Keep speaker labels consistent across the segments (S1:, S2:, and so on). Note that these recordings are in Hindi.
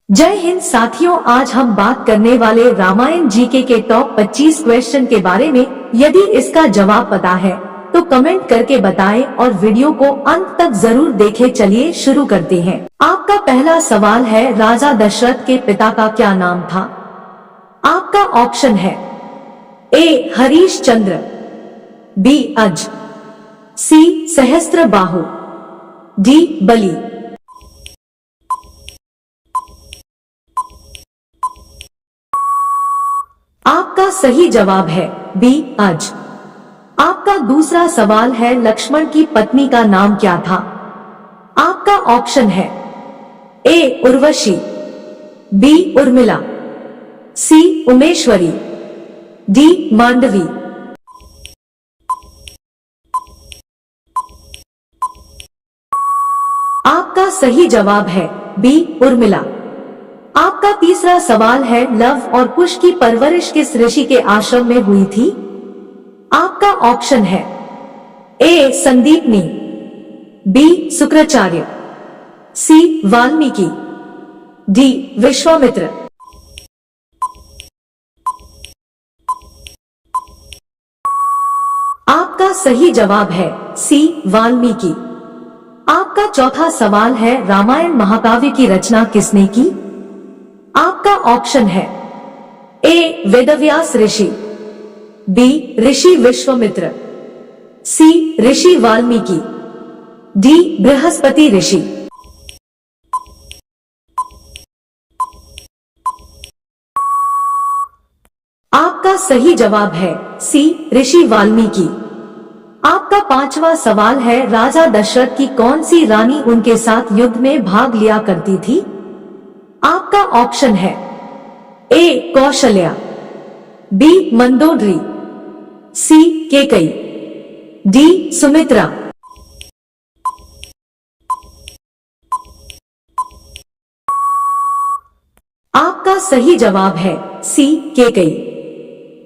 S1: जय हिंद साथियों, आज हम बात करने वाले रामायण जीके के टॉप 25 क्वेश्चन के बारे में। यदि इसका जवाब पता है तो कमेंट करके बताएं और वीडियो को अंत तक जरूर देखें। चलिए शुरू करते हैं। आपका पहला सवाल है, राजा दशरथ के पिता का क्या नाम था? आपका ऑप्शन है ए हरीश चंद्र, बी अज, सी सहस्त्रबाहु, डी बलि। आपका सही जवाब है बी अज। आपका दूसरा सवाल है, लक्ष्मण की पत्नी का नाम क्या था? आपका ऑप्शन है ए उर्वशी, बी उर्मिला, सी उमेश्वरी, डी मांडवी। आपका सही जवाब है बी उर्मिला। आपका तीसरा सवाल है, लव और कुश की परवरिश किस ऋषि के आश्रम में हुई थी? आपका ऑप्शन है ए संदीपनी, बी शुक्राचार्य, सी वाल्मीकि, डी विश्वामित्र। आपका सही जवाब है सी वाल्मीकि। आपका चौथा सवाल है, रामायण महाकाव्य की रचना किसने की? आपका ऑप्शन है ए वेदव्यास ऋषि, बी ऋषि विश्वामित्र, सी ऋषि वाल्मीकि, डी बृहस्पति ऋषि। आपका सही जवाब है सी ऋषि वाल्मीकि। आपका पांचवा सवाल है, राजा दशरथ की कौन सी रानी उनके साथ युद्ध में भाग लिया करती थी? आपका ऑप्शन है ए कौशल्या, बी मंदोदरी, सी केकई, डी सुमित्रा। आपका सही जवाब है सी केकई।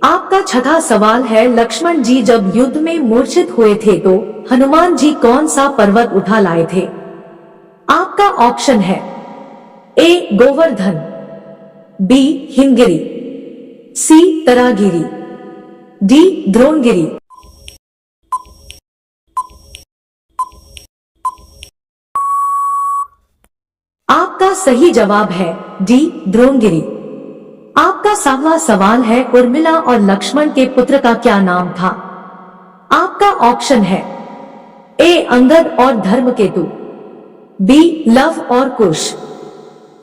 S1: आपका छठा सवाल है, लक्ष्मण जी जब युद्ध में मूर्छित हुए थे तो हनुमान जी कौन सा पर्वत उठा लाए थे? आपका ऑप्शन है ए गोवर्धन, बी हिमगिरी, सी तरागिरी, डी द्रोणगिरी। आपका सही जवाब है डी द्रोणगिरी। आपका सातवां सवाल है, उर्मिला और लक्ष्मण के पुत्र का क्या नाम था? आपका ऑप्शन है ए अंगद और धर्मकेतु, बी लव और कुश,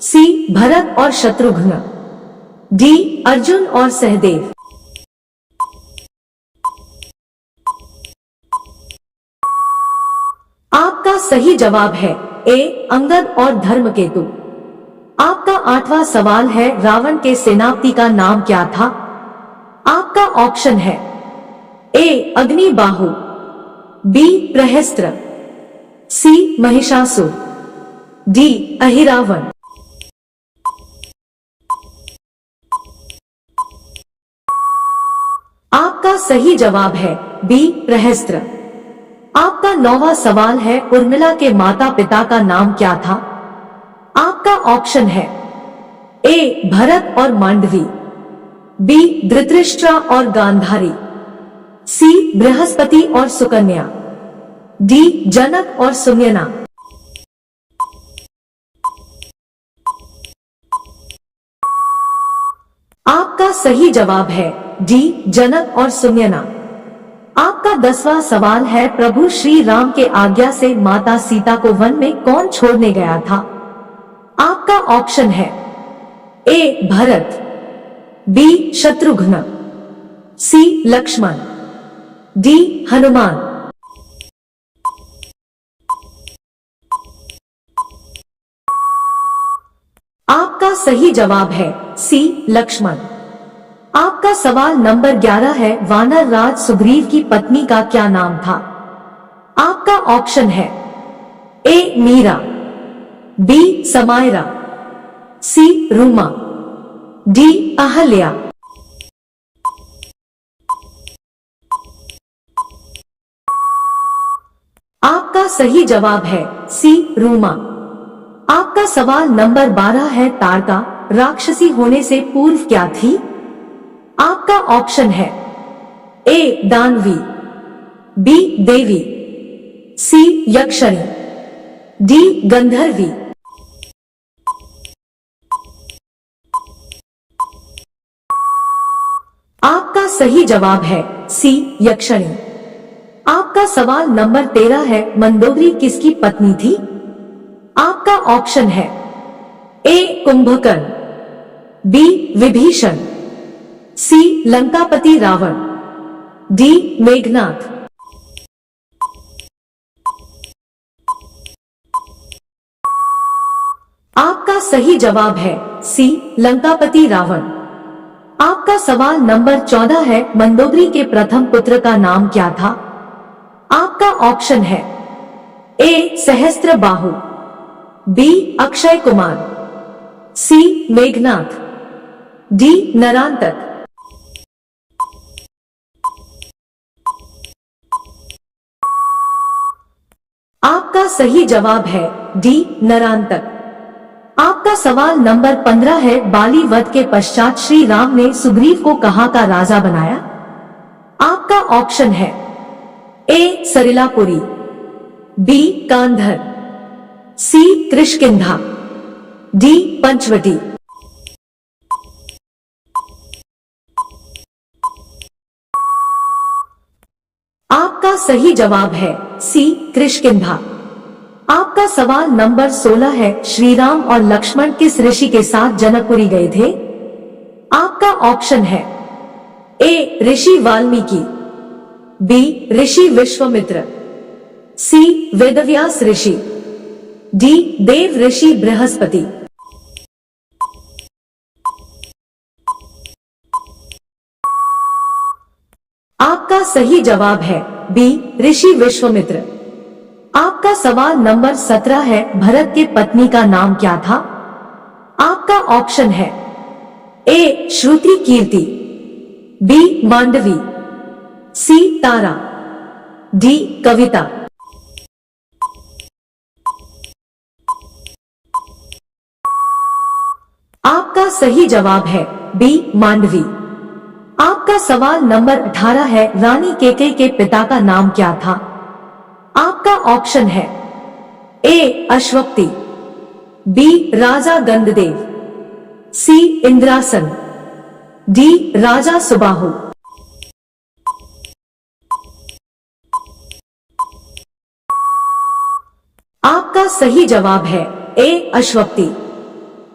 S1: सी भरत और शत्रुघ्न, डी अर्जुन और सहदेव। आपका सही जवाब है ए अंगद और धर्मकेतु। आपका आठवां सवाल है, रावण के सेनापति का नाम क्या था? आपका ऑप्शन है ए अग्निबाहु, बी प्रहस्त्र, सी महिषासुर, डी अहिरावण। आपका सही जवाब है बी प्रहस्त्र। आपका नौवां सवाल है, उर्मिला के माता पिता का नाम क्या था? आपका ऑप्शन है ए भरत और मांडवी, बी धृतराष्ट्र और गांधारी, सी बृहस्पति और सुकन्या, डी जनक और सुनयना। आपका सही जवाब है डी जनक और सुनयना। आपका 10वां सवाल है, प्रभु श्री राम के आज्ञा से माता सीता को वन में कौन छोड़ने गया था? आपका ऑप्शन है ए भरत, बी शत्रुघ्न, सी लक्ष्मण, डी हनुमान। आपका सही जवाब है सी लक्ष्मण। आपका सवाल नंबर 11 है, वानर राज सुग्रीव की पत्नी का क्या नाम था? आपका ऑप्शन है ए मीरा, बी समायरा, सी रूमा, डी अहल्या। आपका सही जवाब है सी रूमा। आपका आपका सवाल नंबर 12 है, तारका राक्षसी होने से पूर्व क्या थी? आपका ऑप्शन है ए दानवी, बी देवी, सी यक्षिणी, डी गंधर्वी। आपका सही जवाब है सी यक्षिणी। आपका सवाल नंबर 13 है, मंदोदरी किसकी पत्नी थी? आपका ऑप्शन है ए कुंभकर्ण, बी विभीषण, सी लंकापति रावण, डी मेघनाथ। आपका सही जवाब है सी लंकापति रावण। आपका सवाल नंबर 14 है, मंदोदरी के प्रथम पुत्र का नाम क्या था? आपका ऑप्शन है ए सहस्त्रबाहु, बी अक्षय कुमार, सी मेघनाथ, डी नरांतक। आपका सही जवाब है डी नरांतक। आपका सवाल नंबर 15 है, बाली वध के पश्चात श्री राम ने सुग्रीव को कहां का राजा बनाया? आपका ऑप्शन है ए सरिलापुरी, बी कांधर, सी कृष्किंधा, डी पंचवटी। आपका सही जवाब है सी कृष्किंधा। आपका सवाल नंबर 16 है, श्री राम और लक्ष्मण किस ऋषि के साथ जनकपुरी गए थे? आपका ऑप्शन है ए ऋषि वाल्मीकि, बी ऋषि विश्वामित्र, सी वेदव्यास ऋषि, डी देव ऋषि बृहस्पति। आपका सही जवाब है बी ऋषि विश्वामित्र। आपका सवाल नंबर 17 है, भरत के पत्नी का नाम क्या था? आपका ऑप्शन है ए श्रुति कीर्ति, बी मांडवी, सी तारा, डी कविता। आपका सही जवाब है बी मांडवी। आपका सवाल नंबर 18 है, रानी केकई के पिता का नाम क्या था? आपका ऑप्शन है ए अश्वपति, बी राजा गंधदेव, सी इंद्रासन, डी राजा सुबाहु। आपका सही जवाब है ए अश्वपति।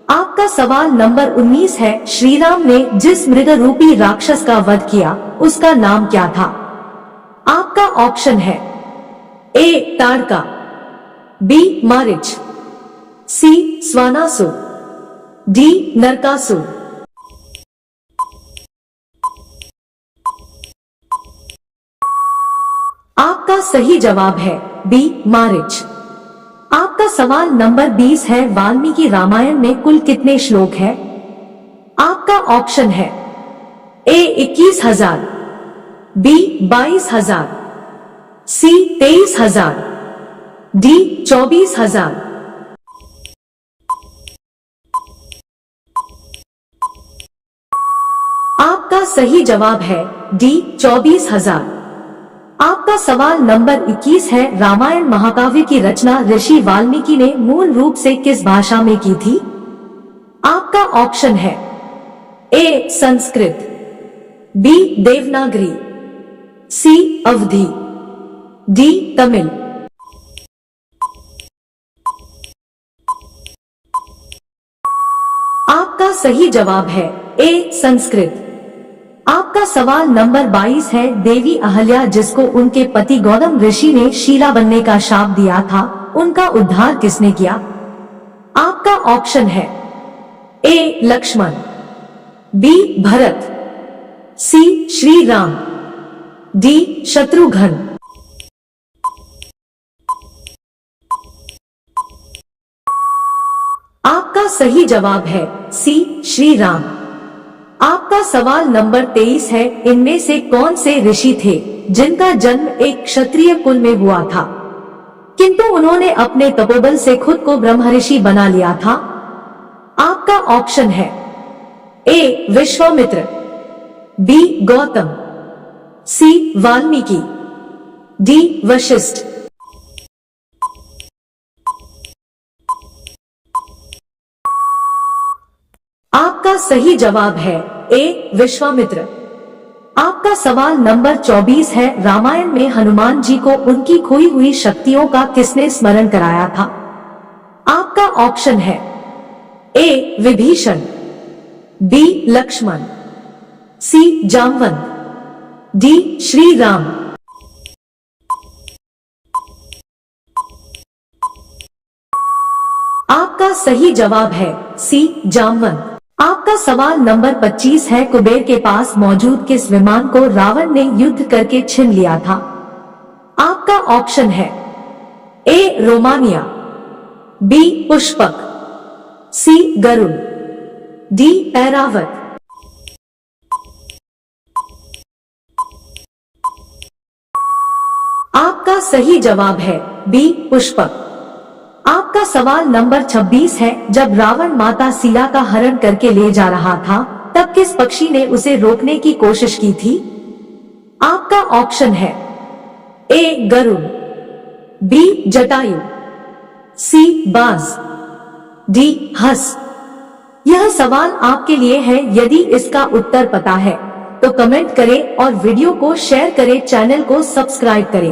S1: आपका सवाल नंबर 19 है, श्री राम ने जिस मृग रूपी राक्षस का वध किया उसका नाम क्या था? आपका ऑप्शन है ए ताड़का, बी मारीच, सी स्वानासुर, डी नरकासुर। आपका सही जवाब है बी मारीच। आपका सवाल नंबर 20 है, वाल्मीकि रामायण में कुल कितने श्लोक हैं? आपका ऑप्शन है ए 21,000, बी 22,000, सी 23,000, डी 24,000। आपका सही जवाब है डी 24,000। आपका सवाल नंबर 21 है, रामायण महाकाव्य की रचना ऋषि वाल्मीकि ने मूल रूप से किस भाषा में की थी? आपका ऑप्शन है ए संस्कृत, बी देवनागरी, सी अवधी, डी तमिल। आपका सही जवाब है ए संस्कृत। आपका सवाल नंबर 22 है, देवी अहल्या जिसको उनके पति गौतम ऋषि ने शीला बनने का शाप दिया था, उनका उद्धार किसने किया? आपका ऑप्शन है ए लक्ष्मण, बी भरत, सी श्री राम, डी शत्रुघ्न। आपका सही जवाब है सी श्री राम। आपका सवाल नंबर 23 है, इनमें से कौन से ऋषि थे जिनका जन्म एक क्षत्रिय कुल में हुआ था? किंतु उन्होंने अपने तपोबल से खुद को ब्रह्मऋषि बना लिया था? आपका ऑप्शन है ए विश्वामित्र, बी गौतम, सी वाल्मीकि, डी वशिष्ठ। आपका सही जवाब है ए विश्वामित्र। आपका सवाल नंबर 24 है, रामायण में हनुमान जी को उनकी खोई हुई शक्तियों का किसने स्मरण कराया था? आपका ऑप्शन है ए विभीषण, बी लक्ष्मण, सी जामवंत, डी श्री राम। आपका सही जवाब है सी जामवंत। आपका सवाल नंबर 25 है, कुबेर के पास मौजूद किस विमान को रावण ने युद्ध करके छीन लिया था? आपका ऑप्शन है ए रोमानिया, बी पुष्पक, सी गरुड़, डी ऐरावत। आपका सही जवाब है बी पुष्पक। आपका सवाल नंबर 26 है, जब रावण माता सीता का हरण करके ले जा रहा था तब किस पक्षी ने उसे रोकने की कोशिश की थी? आपका ऑप्शन है ए गरुड़, बी जटायु, सी बाज, डी हंस। यह सवाल आपके लिए है। यदि इसका उत्तर पता है तो कमेंट करें और वीडियो को शेयर करें, चैनल को सब्सक्राइब करें।